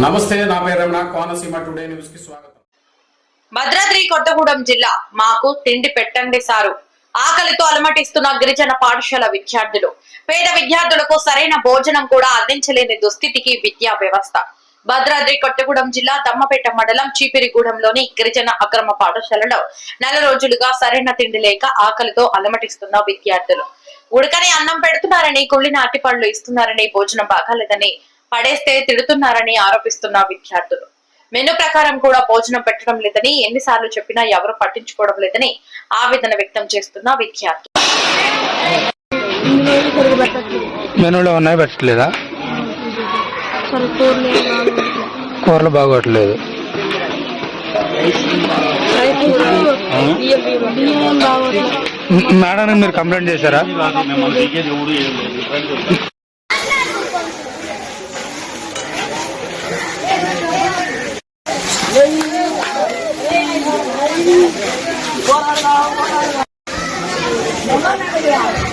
నమస్తే, నా పేరు రమణ. కోనసీమ టుడే న్యూస్ కి స్వాగతం. భద్రాద్రి కొత్తగూడెం జిల్లా మాకు తిండి పెట్టండి సారు. ఆకలితో అలమటిస్తున్న గిరిజన పాఠశాల విద్యార్థులు, పేద విద్యార్థులకు సరైన భోజనం కూడా అందించలేని దుస్థితికి విద్యా వ్యవస్థ. భద్రాద్రి కొత్తగూడెం జిల్లా దమ్మపేట మండలం చీపిరిగూడెంలోని గిరిజన అక్రమ పాఠశాలలో నెల రోజులుగా సరైన తిండి లేక ఆకలితో అలమటిస్తున్న విద్యార్థులు. ఉడకని అన్నం పెడుతున్నారని, కుళ్ళిన అరటిపళ్ళు ఇస్తున్నారని, భోజనం బాగాలేదని, పడేస్తే తిడుతున్నారని ఆరోపిస్తున్న విద్యార్థులు. మెను ప్రకారం కూడా భోజనం పెట్టడం లేదని, ఎన్నిసార్లు చెప్పినా ఎవరు పట్టించుకోవడం లేదని ఆవేదన వ్యక్తం చేస్తున్న విద్యార్థులు. మెనూలో ఉన్నాయి, పెట్టలేదా? కూరలు బాగోట్లేదు. మేడం మీరు కంప్లైంట్ చేశారా? What